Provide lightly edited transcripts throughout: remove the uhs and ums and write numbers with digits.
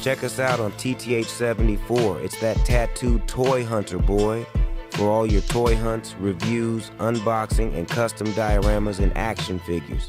Check us out on TTH74. It's that tattooed toy hunter, boy. For all your toy hunts, reviews, unboxing, and custom dioramas and action figures.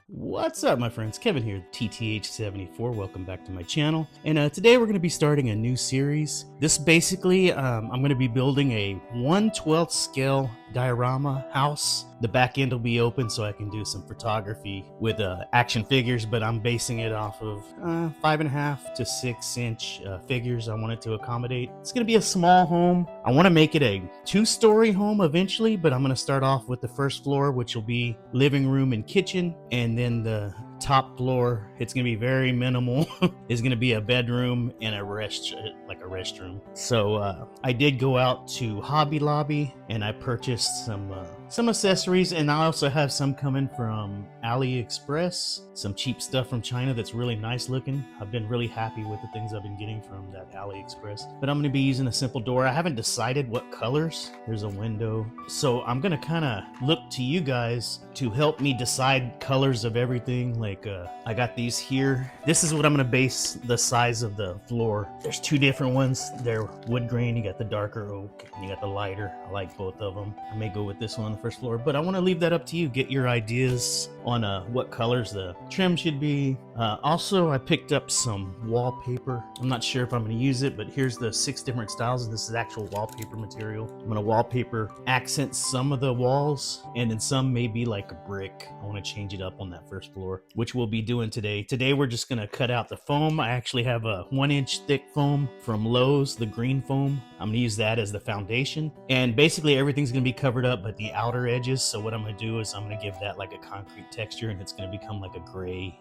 What's up, my friends? Kevin here, TTH74. Welcome back to my channel. And today we're going to be starting a new series. This basically, I'm going to be building a 1/12 scale diorama house. The back end will be open so I can do some photography with action figures, but I'm basing it off of 5.5 to 6 inch figures I want it to accommodate. It's going to be a small home. I want to make it a 2-story home eventually, but I'm going to start off with the first floor, which will be living room and kitchen, and then the top floor, it's gonna be very minimal. It's gonna be a bedroom and a restroom. So I did go out to Hobby Lobby and I purchased some accessories, and I also have some coming from AliExpress, some cheap stuff from China that's really nice looking. I've been really happy with the things I've been getting from that AliExpress. But I'm gonna be using a simple door. I haven't decided what colors. There's a window. So I'm gonna kind of look to you guys to help me decide colors of everything. I got these here. This is what I'm gonna base the size of the floor. There's 2 different ones. They're wood grain. You got the darker oak and you got the lighter. I like both of them. I may go with this one on the first floor, but I want to leave that up to you. Get your ideas on what colors the trim should be. Also, I picked up some wallpaper. I'm not sure if I'm going to use it, but here's the 6 different styles. This is actual wallpaper material. I'm going to wallpaper accent some of the walls, and then some may be like a brick. I want to change it up on that first floor, which we'll be doing today. Today, we're just going to cut out the foam. I actually have a 1-inch thick foam from Lowe's, the green foam. I'm going to use that as the foundation, and basically everything's going to be covered up but the outer edges. So what I'm going to do is I'm going to give that like a concrete texture, and it's going to become like a gray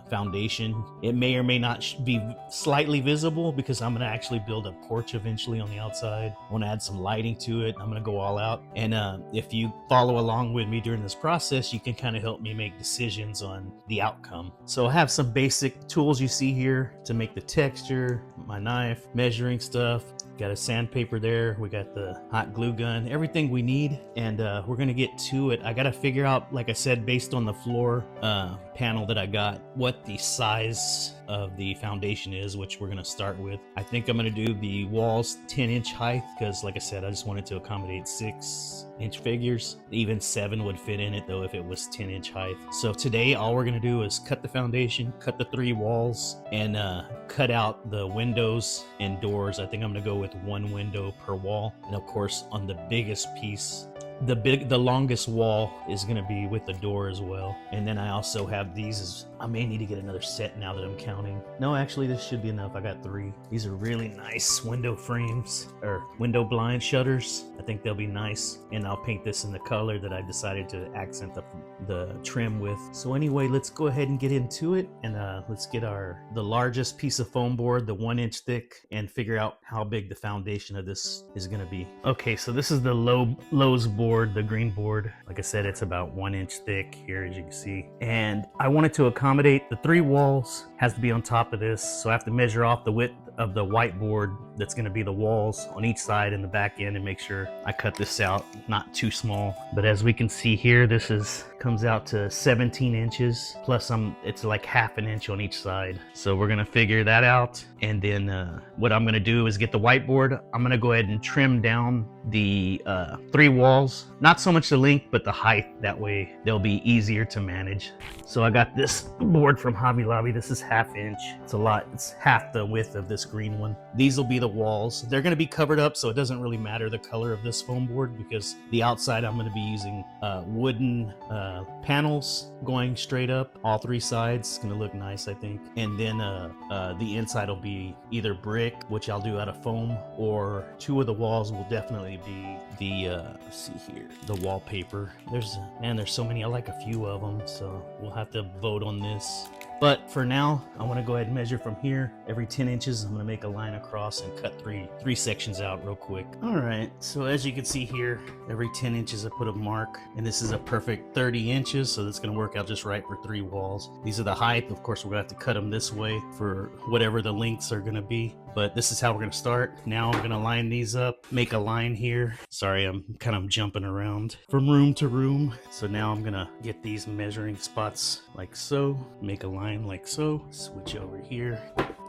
foundation. It may or may not be slightly visible because I'm going to actually build a porch eventually on the outside. I want to add some lighting to it. I'm going to go all out, and if you follow along with me during this process, you can kind of help me make decisions on the outcome. So I have some basic tools you see here to make the texture, my knife, measuring stuff. Got a sandpaper there. We got the hot glue gun, everything we need, and we're gonna get to it. I gotta figure out, like I said, based on the floor panel that I got, what the size of the foundation is, which we're gonna start with. I think I'm gonna do the walls 10-inch height because, like I said, I just wanted to accommodate 6-inch figures. Even 7 would fit in it though if it was 10-inch height. So today, all we're gonna do is cut the foundation, cut the 3 walls, and cut out the windows and doors. I think I'm gonna go with 1 window per wall, and of course on the biggest piece, the longest wall is going to be with the door as well. And then I also have these. I may need to get another set now that I'm counting. No, actually this should be enough. I got 3. These are really nice window frames or window blind shutters. I think they'll be nice, and I'll paint this in the color that I decided to accent the trim with. So anyway, let's go ahead and get into it, and let's get the largest piece of foam board, the 1-inch thick, and figure out how big the foundation of this is going to be. Okay, so this is the Lowe's board, the green board. Like I said, it's about 1-inch thick here, as you can see, and I wanted to accommodate the 3 walls has to be on top of this, so I have to measure off the width of the whiteboard that's going to be the walls on each side and the back end, and make sure I cut this out not too small. But as we can see here, this comes out to 17 inches plus it's like 1/2 inch on each side. So we're going to figure that out, and then what I'm going to do is get the whiteboard. I'm going to go ahead and trim down the 3 walls, not so much the length but the height, that way they'll be easier to manage. So I got this board from Hobby Lobby. This is 1/2 inch. It's a lot. It's half the width of this green one. These will be the walls. They're going to be covered up, so it doesn't really matter the color of this foam board, because the outside I'm going to be using wooden panels going straight up all 3 sides. It's going to look nice, I think. And then the inside will be either brick, which I'll do out of foam, or 2 of the walls will definitely be the let's see here, the wallpaper. There's so many. I like a few of them, so we'll have to vote on this. But for now, I want to go ahead and measure from here. Every 10 inches, I'm going to make a line across and cut three sections out real quick. All right, so as you can see here, every 10 inches I put a mark, and this is a perfect 30 inches, so that's going to work out just right for 3 walls. These are the height. Of course, we're going to have to cut them this way for whatever the lengths are going to be. But this is how we're going to start. Now I'm going to line these up, make a line here. Sorry, I'm kind of jumping around from room to room. So now I'm going to get these measuring spots like so, make a line like so, switch over here.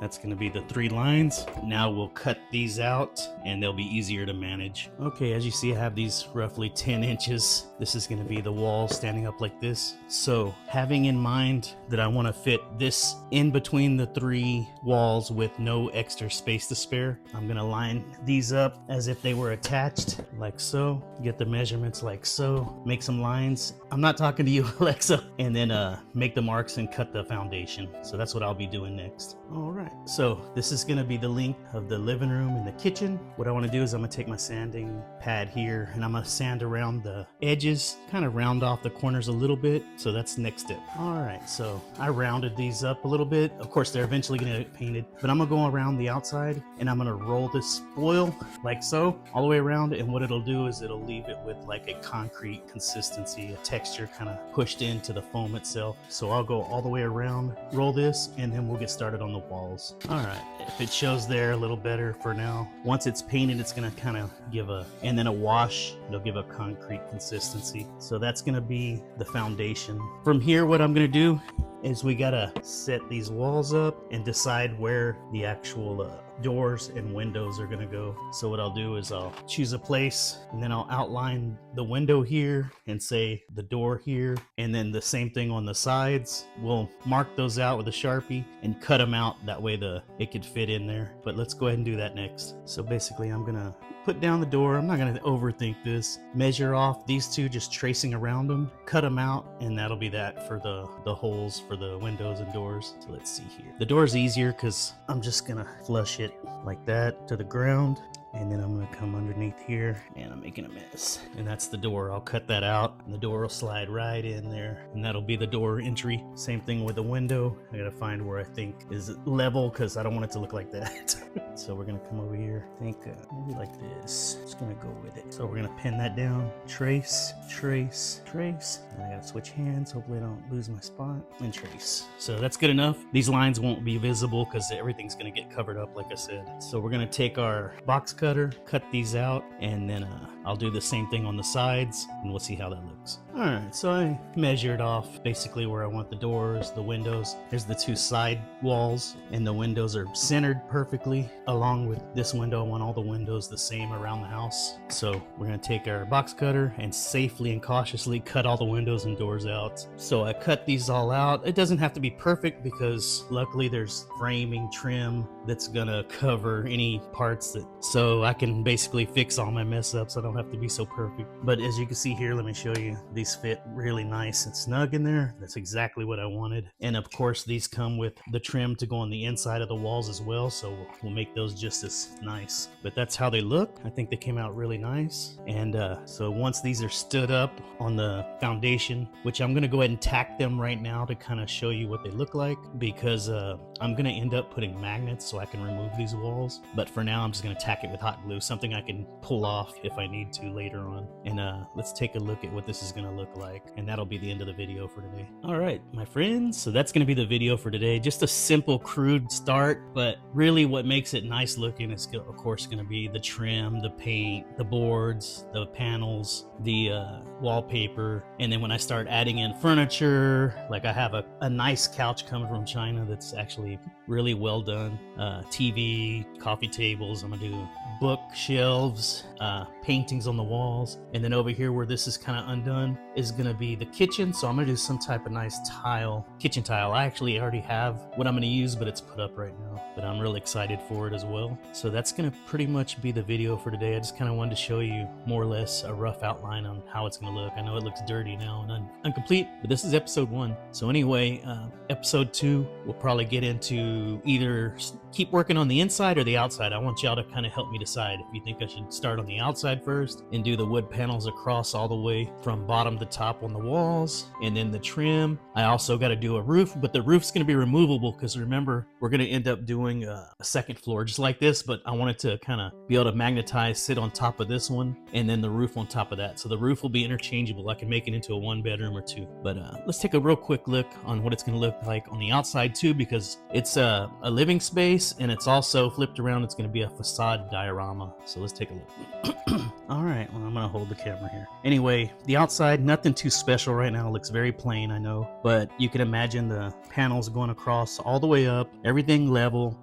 That's going to be the 3 lines. Now we'll cut these out and they'll be easier to manage. Okay, as you see, I have these roughly 10 inches. This is going to be the wall standing up like this. So having in mind that I want to fit this in between the 3 walls with no extra space to spare, I'm going to line these up as if they were attached like so. Get the measurements like so. Make some lines. I'm not talking to you, Alexa. And then make the marks and cut the foundation. So that's what I'll be doing next. All right, so this is going to be the length of the living room and the kitchen. What I want to do is I'm going to take my sanding pad here and I'm going to sand around the edges, kind of round off the corners a little bit. So that's the next step. All right, so I rounded these up a little bit. Of course, they're eventually going to get painted, but I'm going to go around the outside and I'm going to roll this foil like so all the way around. And what it'll do is it'll leave it with like a concrete consistency, a texture kind of pushed into the foam itself. So I'll go all the way around, roll this, and then we'll get started on the walls. All right, if it shows there a little better for now. Once it's painted, it's gonna kind of give and then a wash, it'll give a concrete consistency. So that's gonna be the foundation. From here, what I'm gonna do is we gotta set these walls up and decide where the actual doors and windows are gonna go. So what I'll do is I'll choose a place and then I'll outline the window here and say the door here, and then the same thing on the sides. We'll mark those out with a Sharpie and cut them out, that way it could fit in there. But let's go ahead and do that next. So basically I'm gonna put down the door. I'm not gonna overthink this. Measure off these 2, just tracing around them, cut them out, and that'll be that for the holes for the windows and doors. So let's see here. The door is easier because I'm just gonna flush it like that to the ground. And then I'm gonna come underneath here and I'm making a mess. And that's the door. I'll cut that out and the door will slide right in there. And that'll be the door entry. Same thing with the window. I gotta find where I think is level because I don't want it to look like that. So we're gonna come over here. I think maybe like this. Just gonna go with it. So we're gonna pin that down. Trace, trace, trace. And I gotta switch hands. Hopefully I don't lose my spot. And trace. So that's good enough. These lines won't be visible because everything's gonna get covered up like I said. So we're gonna take our box cutter, cut these out, and then I'll do the same thing on the sides and we'll see how that looks. All right, so I measured off basically where I want the doors, the windows. There's the 2 side walls and the windows are centered perfectly. Along with this window, I want all the windows the same around the house. So we're gonna take our box cutter and safely and cautiously cut all the windows and doors out. So I cut these all out. It doesn't have to be perfect because luckily there's framing trim that's gonna cover any parts so I can basically fix all my mess ups. I don't have to be so perfect. But as you can see here, let me show you. These fit really nice and snug in there. That's exactly what I wanted. And of course, these come with the trim to go on the inside of the walls as well. So we'll make those just as nice. But that's how they look. I think they came out really nice. And so once these are stood up on the foundation, which I'm gonna go ahead and tack them right now to kind of show you what they look like, because I'm gonna end up putting magnets so I can remove these walls. But for now, I'm just gonna tack it with hot glue, something I can pull off if I need to later on. And let's take a look at what this is gonna look like, and that'll be the end of the video for today. All right, my friends, so that's gonna be the video for today. Just a simple, crude start, but really what makes it nice looking is of course gonna be the trim, the paint, the boards, the panels, the wallpaper. And then when I start adding in furniture, like I have a nice couch coming from China that's actually really well done. TV, coffee tables, I'm gonna do bookshelves, paintings on the walls. And then over here where this is kind of undone is gonna be the kitchen. So I'm gonna do some type of nice tile, kitchen tile. I actually already have what I'm gonna use, but it's put up right now. But I'm really excited for it as well. So that's gonna pretty much be the video for today. I just kind of wanted to show you more or less a rough outline on how it's gonna look. I know it looks dirty now and incomplete, but this is episode 1. So anyway, episode 2, we'll probably get into either keep working on the inside or the outside. I want y'all to kind of help me decide if you think I should start on the outside first and do the wood panels across all the way from bottom to top on the walls, and then the trim. I also got to do a roof, but the roof's going to be removable because remember, we're going to end up doing a second floor just like this, but I wanted to kind of be able to magnetize, sit on top of this one, and then the roof on top of that. So the roof will be interchangeable. I can make it into a 1 bedroom or 2. But let's take a real quick look on what it's going to look like on the outside too, because It's a living space, and it's also flipped around. It's going to be a facade diorama. So let's take a look. All right, well, I'm going to hold the camera here. Anyway, the outside, nothing too special right now. It looks very plain, I know. But you can imagine the panels going across all the way up, everything level.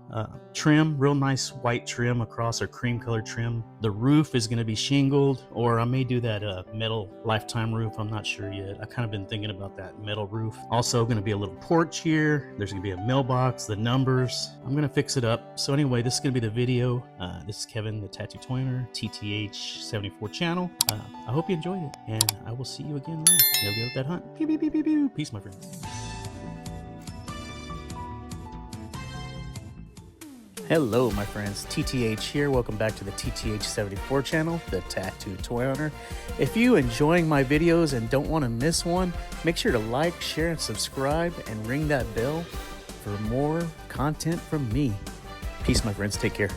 Trim, real nice white trim across, or cream colored trim. The roof is going to be shingled, or I may do that metal lifetime roof. I'm not sure yet. I've kind of been thinking about that metal roof. Also going to be a little porch here. There's going to be a mailbox, the numbers. I'm going to fix it up. So anyway, this is going to be the video. This is Kevin, the Tattoo Toy Hunter, TTH74 channel. I hope you enjoyed it, and I will see you again later. Now go with that hunt. Pew, pew, pew, pew, pew. Peace, my friends. Hello, my friends. TTH here. Welcome back to the TTH74 channel, the Tattoo Toy Hunter. If you enjoying my videos and don't want to miss one, make sure to like, share, and subscribe, and ring that bell for more content from me. Peace, my friends. Take care.